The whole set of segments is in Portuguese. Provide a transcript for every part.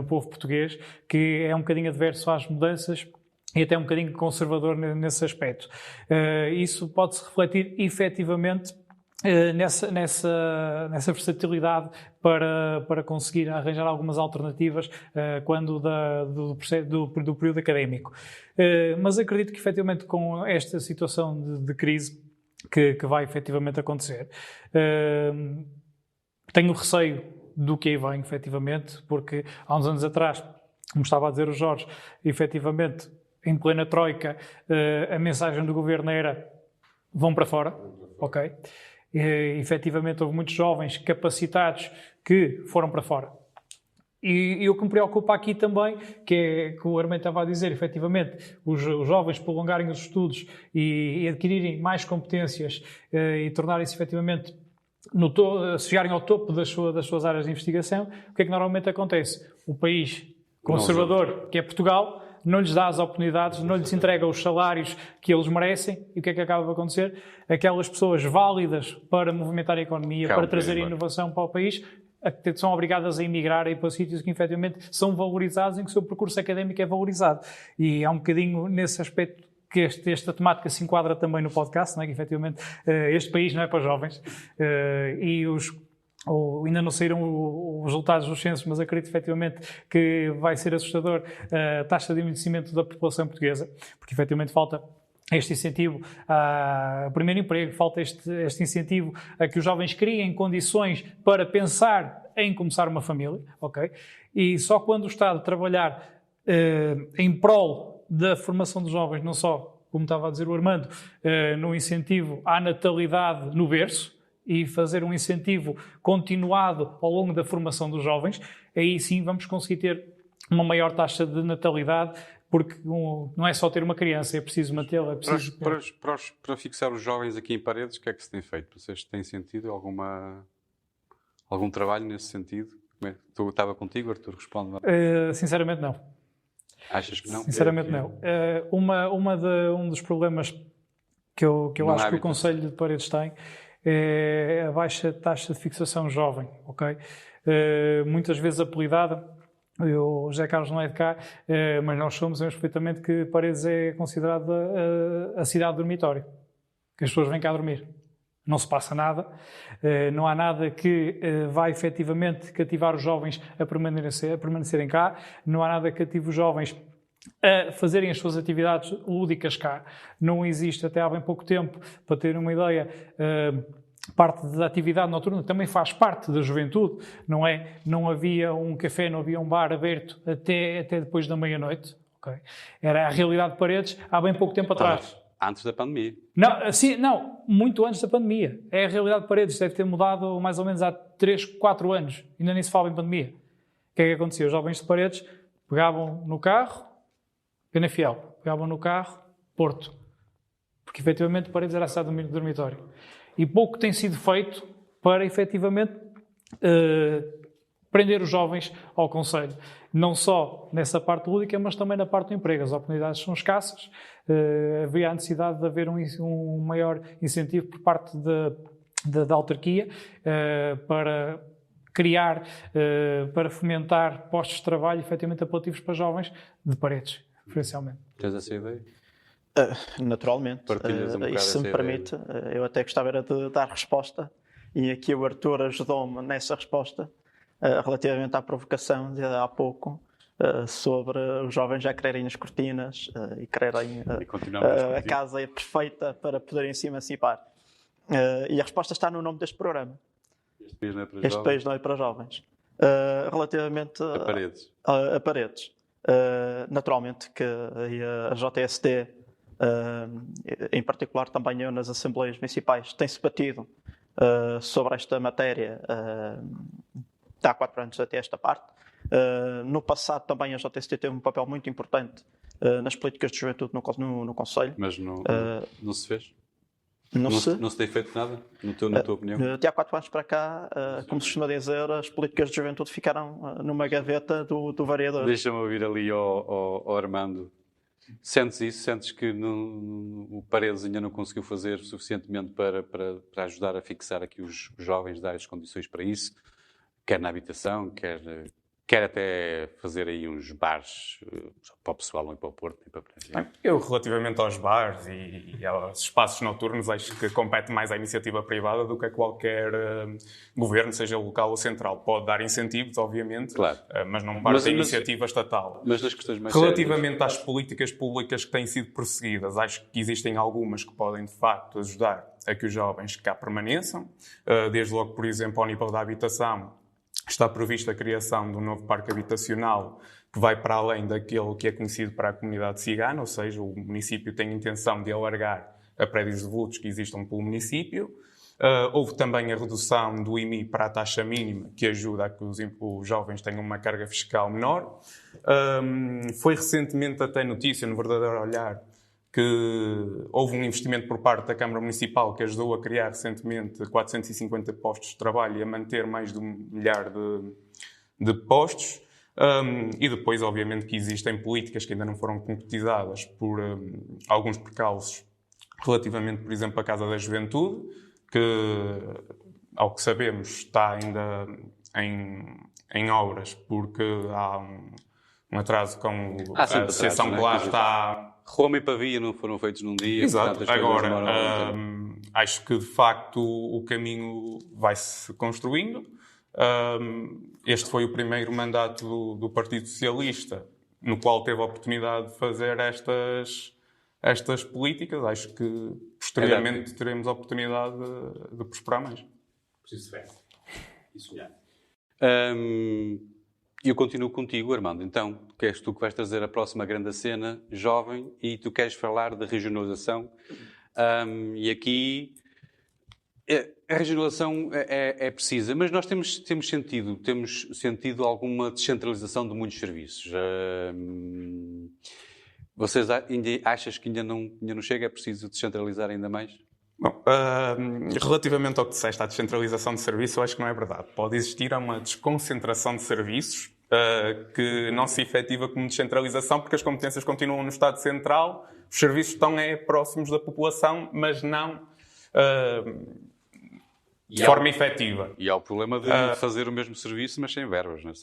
povo português que é um bocadinho adverso às mudanças e até um bocadinho conservador nesse aspecto. Isso pode-se refletir efetivamente nessa versatilidade para conseguir arranjar algumas alternativas quando do período académico. Mas acredito que efetivamente com esta situação de crise que vai efetivamente acontecer, tenho receio do que aí vem efetivamente, porque há uns anos atrás, como estava a dizer o Jorge, efetivamente em plena troika, a mensagem do governo era vão para fora, ok? Efetivamente houve muitos jovens capacitados que foram para fora. E o que me preocupa aqui também, que o Armando estava a dizer, efetivamente, os jovens prolongarem os estudos e adquirirem mais competências e tornarem-se efetivamente, chegarem ao topo das suas áreas de investigação, o que é que normalmente acontece? O país conservador, que é Portugal, não lhes dá as oportunidades, não lhes entrega os salários que eles merecem, e o que é que acaba de acontecer? Aquelas pessoas válidas para movimentar a economia, para trazer inovação para o país, são obrigadas a emigrar e para sítios que efetivamente são valorizados, em que o seu percurso académico é valorizado. E há um bocadinho nesse aspecto que esta temática se enquadra também no podcast, não é? Que efetivamente este país não é para jovens, e ainda não saíram os resultados dos censos, mas acredito efetivamente que vai ser assustador a taxa de envelhecimento da população portuguesa, porque efetivamente falta este incentivo ao primeiro emprego, falta este incentivo a que os jovens criem condições para pensar em começar uma família, ok? E só quando o Estado trabalhar em prol da formação dos jovens, não só, como estava a dizer o Armando, no incentivo à natalidade no berço, e fazer um incentivo continuado ao longo da formação dos jovens, aí sim vamos conseguir ter uma maior taxa de natalidade, porque não é só ter uma criança, é preciso mantê-la. Para fixar os jovens aqui em Paredes, o que é que se tem feito? Vocês têm sentido algum trabalho nesse sentido? Estava contigo, Artur, responde. Sinceramente não. Achas que não? Sinceramente não. Um dos problemas que eu acho que o Conselho de Paredes tem é a baixa taxa de fixação jovem, ok? Muitas vezes apelidada, o José Carlos não é de cá, mas nós sabemos perfeitamente que Paredes é considerada a cidade dormitório, que as pessoas vêm cá dormir. Não se passa nada, não há nada que vá efetivamente cativar os jovens a permanecerem cá, não há nada que cative os jovens a fazerem as suas atividades lúdicas cá. Não existe, até há bem pouco tempo, para ter uma ideia, parte da atividade noturna também faz parte da juventude, não é? Não havia um café, não havia um bar aberto até depois da meia-noite. Okay? Era a realidade de Paredes há bem pouco tempo atrás. Antes da pandemia. Não, muito antes da pandemia. É a realidade de Paredes, deve ter mudado mais ou menos há 3, 4 anos. Ainda nem se fala em pandemia. O que é que acontecia? Os jovens de Paredes pegavam no carro, Penafiel, pegavam no carro, Porto. Porque efetivamente Paredes era a cidade do dormitório. E pouco tem sido feito para efetivamente prender os jovens ao Conselho. Não só nessa parte lúdica, mas também na parte do emprego. As oportunidades são escassas. Havia a necessidade de haver um maior incentivo por parte da autarquia para criar, para fomentar postos de trabalho efetivamente apelativos para jovens de Paredes, preferencialmente. Tens essa ideia? Naturalmente. E se me permite, eu até gostava era de dar resposta, e aqui o Artur ajudou-me nessa resposta, relativamente à provocação de há pouco, sobre os jovens já quererem as cortinas e quererem a casa perfeita para poderem se emancipar. E a resposta está no nome deste programa. Este país não é para jovens. Relativamente a Paredes. Naturalmente que a JSD, em particular também eu nas Assembleias Municipais, tem-se batido sobre esta matéria há 4 anos até esta parte. No passado também a JST teve um papel muito importante nas políticas de juventude no Conselho. Mas não se fez? Não se tem feito nada, na tua opinião? De há 4 anos para cá, como se costuma dizer, as políticas de juventude ficaram numa gaveta do vereador. Deixa-me ouvir ali ao Armando. Sentes isso? Sentes que o Paredes ainda não conseguiu fazer suficientemente para ajudar a fixar aqui os jovens, dar as condições para isso? Quer na habitação, quer quer até fazer aí uns bares para o pessoal, não ir para o Porto, nem para Brasil. Eu, relativamente aos bares e aos espaços noturnos, acho que compete mais à iniciativa privada do que a qualquer governo, seja local ou central. Pode dar incentivos, obviamente, claro, mas não parte da iniciativa estatal. Mas nas questões mais relativamente às políticas públicas que têm sido perseguidas, acho que existem algumas que podem, de facto, ajudar a que os jovens cá permaneçam. Desde logo, por exemplo, ao nível da habitação, está prevista a criação de um novo parque habitacional que vai para além daquele que é conhecido para a comunidade cigana, ou seja, o município tem a intenção de alargar a prédios devolutos que existam pelo município. Houve também a redução do IMI para a taxa mínima, que ajuda a que os jovens tenham uma carga fiscal menor. Foi recentemente até notícia, no Verdadeiro Olhar, que houve um investimento por parte da Câmara Municipal que ajudou a criar recentemente 450 postos de trabalho e a manter mais de 1 milhar de postos. E depois, obviamente, que existem políticas que ainda não foram concretizadas por alguns percalços relativamente, por exemplo, à Casa da Juventude, que, ao que sabemos, está ainda em obras porque há um atraso com a associação que lá está... Roma e Pavia não foram feitos num dia. Exato. Agora, acho que, de facto, o caminho vai-se construindo. Este foi o primeiro mandato do Partido Socialista, no qual teve a oportunidade de fazer estas políticas. Acho que, posteriormente, teremos a oportunidade de prosperar mais. Preciso de fé. Isso já. Eu continuo contigo, Armando. Então, que és tu que vais trazer a próxima grande cena, jovem, e tu queres falar de regionalização. E aqui a regionalização é precisa, mas nós temos sentido alguma descentralização de muitos serviços. Vocês achas que ainda não chega? É preciso descentralizar ainda mais? Bom, relativamente ao que disseste, à descentralização de serviços, eu acho que não é verdade. Pode existir uma desconcentração de serviços que não se efetiva como descentralização, porque as competências continuam no Estado Central, os serviços estão próximos da população, mas não de forma efetiva. E há o problema de fazer o mesmo serviço, mas sem verbas, não é?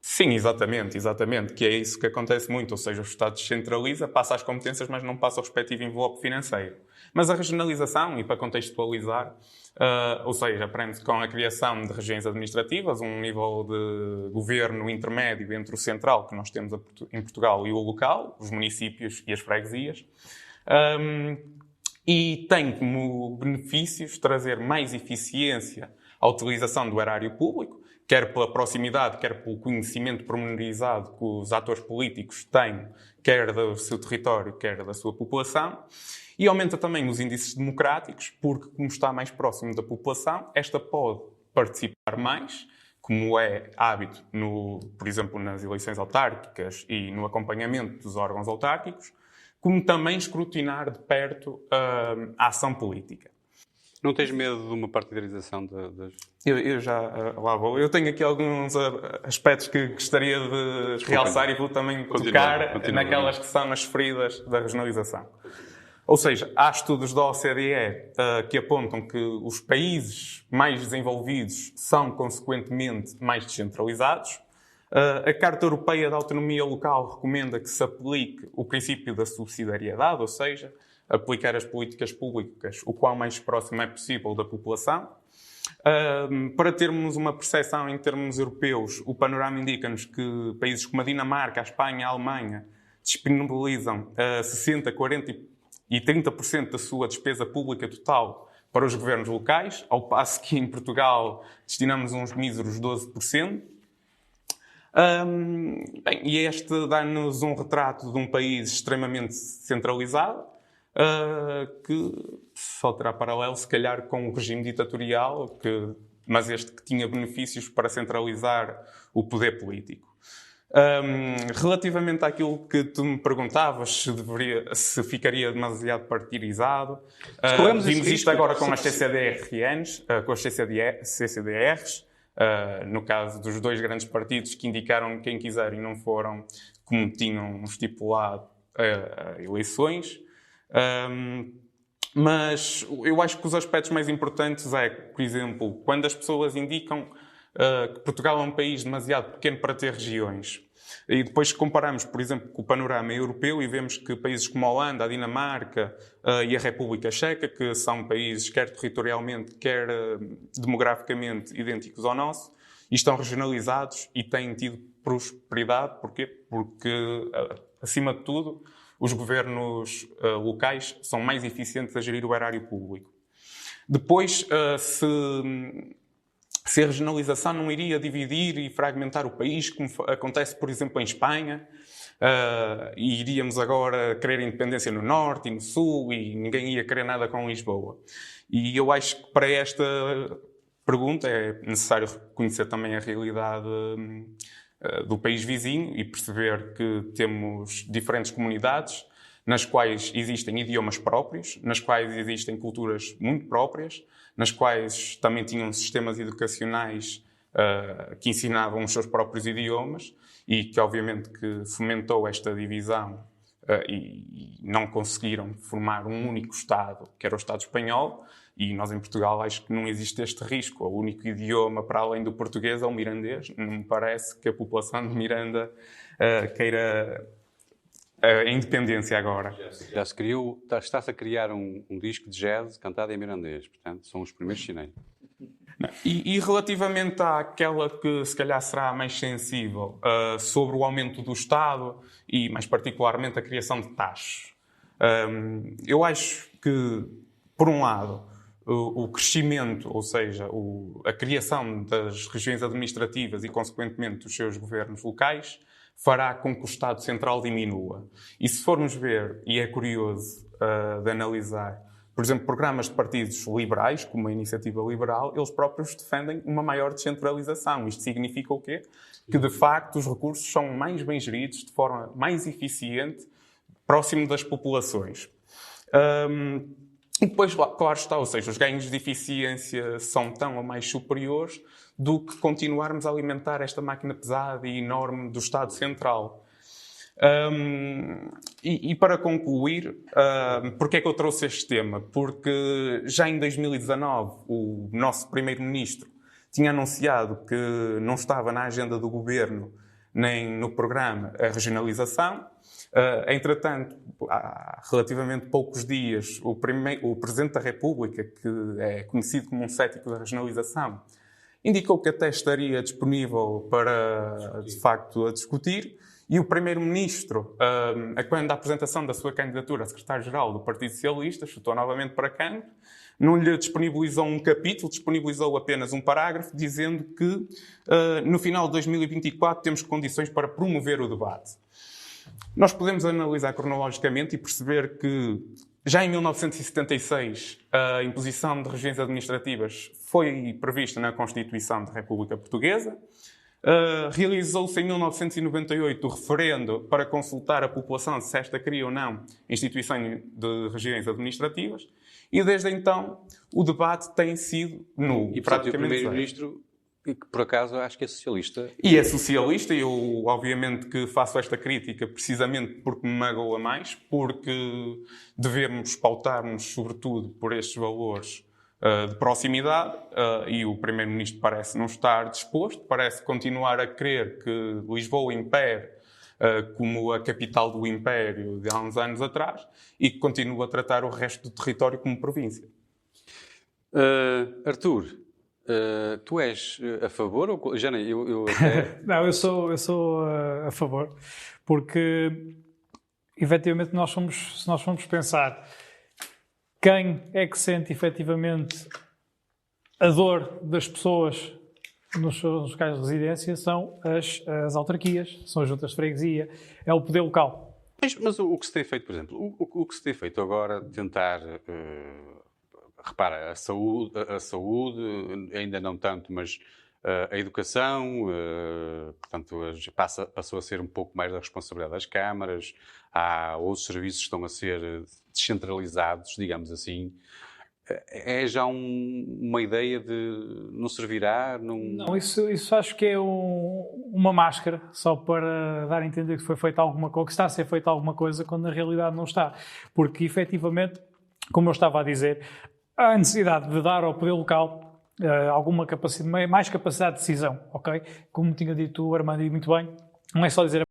Sim, exatamente, que é isso que acontece muito, ou seja, o Estado descentraliza, passa as competências, mas não passa o respectivo envelope financeiro. Mas a regionalização, e para contextualizar, ou seja, aprende-se com a criação de regiões administrativas, um nível de governo intermédio entre o central, que nós temos em Portugal, e o local, os municípios e as freguesias, e tem como benefícios trazer mais eficiência à utilização do erário público, quer pela proximidade, quer pelo conhecimento pormenorizado que os atores políticos têm, quer do seu território, quer da sua população, e aumenta também os índices democráticos, porque, como está mais próximo da população, esta pode participar mais, como é hábito, por exemplo, nas eleições autárquicas e no acompanhamento dos órgãos autárquicos, como também escrutinar de perto a ação política. Não tens medo de uma partidarização das... Eu já lá vou. Eu tenho aqui alguns aspectos que gostaria de realçar e vou também tocar naquelas que são as feridas da regionalização. Ou seja, há estudos da OCDE que apontam que os países mais desenvolvidos são, consequentemente, mais descentralizados. A Carta Europeia da Autonomia Local recomenda que se aplique o princípio da subsidiariedade, ou seja, aplicar as políticas públicas o qual mais próximo é possível da população. Para termos uma percepção em termos europeus, o panorama indica-nos que países como a Dinamarca, a Espanha, a Alemanha disponibilizam 60%, 40% e 30% da sua despesa pública total para os governos locais, ao passo que em Portugal destinamos uns míseros 12%. E este dá-nos um retrato de um país extremamente centralizado, que só terá paralelo, se calhar, com o regime ditatorial, mas este que tinha benefícios para centralizar o poder político. Relativamente àquilo que tu me perguntavas, se ficaria demasiado partidizado, vimos isto agora com as CCDRs, com as CCDRs, no caso dos dois grandes partidos que indicaram quem quiserem, não foram como tinham estipulado eleições. Mas eu acho que os aspectos mais importantes é, por exemplo, quando as pessoas indicam que Portugal é um país demasiado pequeno para ter regiões. E depois comparamos, por exemplo, com o panorama europeu e vemos que países como a Holanda, a Dinamarca e a República Checa, que são países quer territorialmente, quer demograficamente idênticos ao nosso, e estão regionalizados e têm tido prosperidade. Porquê? Porque, acima de tudo, os governos locais são mais eficientes a gerir o erário público. Depois, se a regionalização não iria dividir e fragmentar o país, como acontece, por exemplo, em Espanha, e iríamos agora querer independência no Norte e no Sul e ninguém ia querer nada com Lisboa. E eu acho que para esta pergunta é necessário reconhecer também a realidade do país vizinho e perceber que temos diferentes comunidades nas quais existem idiomas próprios, nas quais existem culturas muito próprias, nas quais também tinham sistemas educacionais que ensinavam os seus próprios idiomas e que, obviamente, que fomentou esta divisão e não conseguiram formar um único Estado, que era o Estado espanhol, e nós em Portugal acho que não existe este risco. O único idioma para além do português é o mirandês. Não me parece que a população de Miranda queira a independência agora. Já se criou, está-se a criar um disco de jazz cantado em mirandês, portanto, são os primeiros sinais. E relativamente àquela que se calhar será mais sensível sobre o aumento do Estado e mais particularmente a criação de taxas. Eu acho que, por um lado, o crescimento, ou seja, a criação das regiões administrativas e, consequentemente, dos seus governos locais, fará com que o Estado Central diminua. E se formos ver, e é curioso de analisar, por exemplo, programas de partidos liberais, como a Iniciativa Liberal, eles próprios defendem uma maior descentralização. Isto significa o quê? Que, de facto, os recursos são mais bem geridos, de forma mais eficiente, próximo das populações. E depois, claro está, ou seja, os ganhos de eficiência são tão ou mais superiores do que continuarmos a alimentar esta máquina pesada e enorme do Estado Central. E para concluir, porque é que eu trouxe este tema? Porque já em 2019 o nosso Primeiro-Ministro tinha anunciado que não estava na agenda do Governo nem no programa a regionalização. Entretanto, há relativamente poucos dias, o Presidente da República, que é conhecido como um cético da regionalização, indicou que até estaria disponível para, de facto, a discutir. E o Primeiro-Ministro, quando a apresentação da sua candidatura a Secretário-Geral do Partido Socialista, chutou novamente para canto, não lhe disponibilizou um capítulo, disponibilizou apenas um parágrafo, dizendo que no final de 2024 temos condições para promover o debate. Nós podemos analisar cronologicamente e perceber que já em 1976 a imposição de regiões administrativas foi prevista na Constituição da República Portuguesa. Realizou-se em 1998 o referendo para consultar a população se esta queria ou não instituições de regiões administrativas e desde então o debate tem sido nulo. E praticamente o Primeiro-Ministro, que por acaso acho que é socialista. E é socialista, e eu obviamente que faço esta crítica precisamente porque me magoa mais, porque devemos pautar-nos sobretudo por estes valores de proximidade, e o Primeiro-Ministro parece não estar disposto, parece continuar a querer que Lisboa impere como a capital do Império de há uns anos atrás e que continua a tratar o resto do território como província. Artur, tu és a favor ou... Jana, eu até... Não, eu sou a favor, porque efetivamente se nós formos pensar quem é que sente efetivamente a dor das pessoas nos seus locais de residência são as autarquias, são as juntas de freguesia, é o poder local. Mas o que se tem feito, por exemplo, o que se tem feito agora, tentar... repara, a saúde, ainda não tanto, mas a educação, portanto, passou a ser um pouco mais da responsabilidade das câmaras, há outros serviços que estão a ser descentralizados, digamos assim. É já uma ideia de não servirá? Não, isso acho que é uma máscara, só para dar a entender que foi feita alguma coisa, que está a ser feita alguma coisa, quando na realidade não está. Porque, efetivamente, como eu estava a dizer, há a necessidade de dar ao poder local alguma capacidade, mais capacidade de decisão, ok? Como tinha dito o Armando, e muito bem, não é só dizer